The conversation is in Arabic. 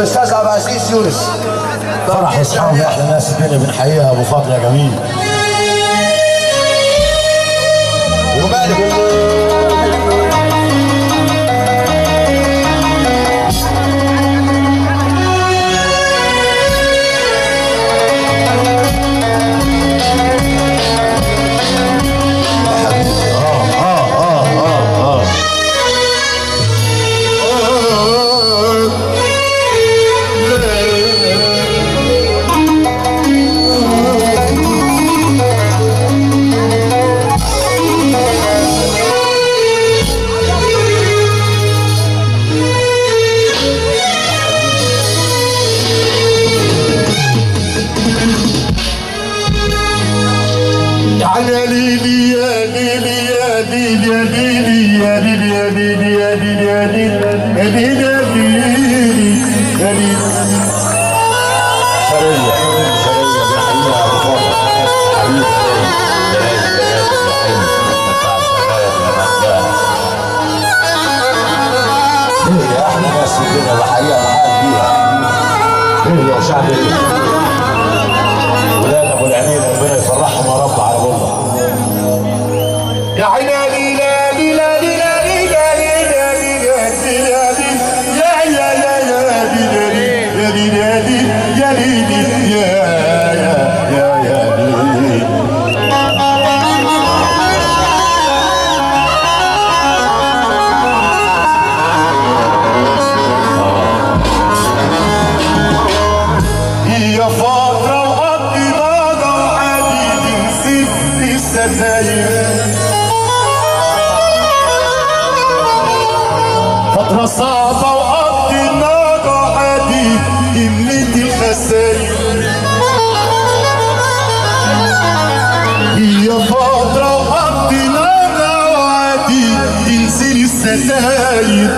الاستاذ عبد العزيز يونس. فرح اصحابي احلى ناس الدنيا بنحييها ابو فاضل يا جميل. ومالك يا ليلي يا ليلي يا ليلي يا ليلي يا ليلي يا ليلي يا ليلي يا ليلي يا ليلي يا ليلي شرية شرية بنحييها ابو فاضل حبيبي يا احلى ناس في الدنيا بحييها معاك بيها يا شعب ولاد ابو العينين ربنا يفرحهم يا رب على بره. يا عيني لا لي لا لي لا لي لا لي لا لي لا لي يا يا يا يا لي يا لي يا لي يا لي يا يا يا لي يا فترة وقضي ضاغة وعادي نسيت الستاير فترة صعبة وقضي الناقة عادي قمة الخساير يا فترة وقضي ناقة وعادي تنسي الستاير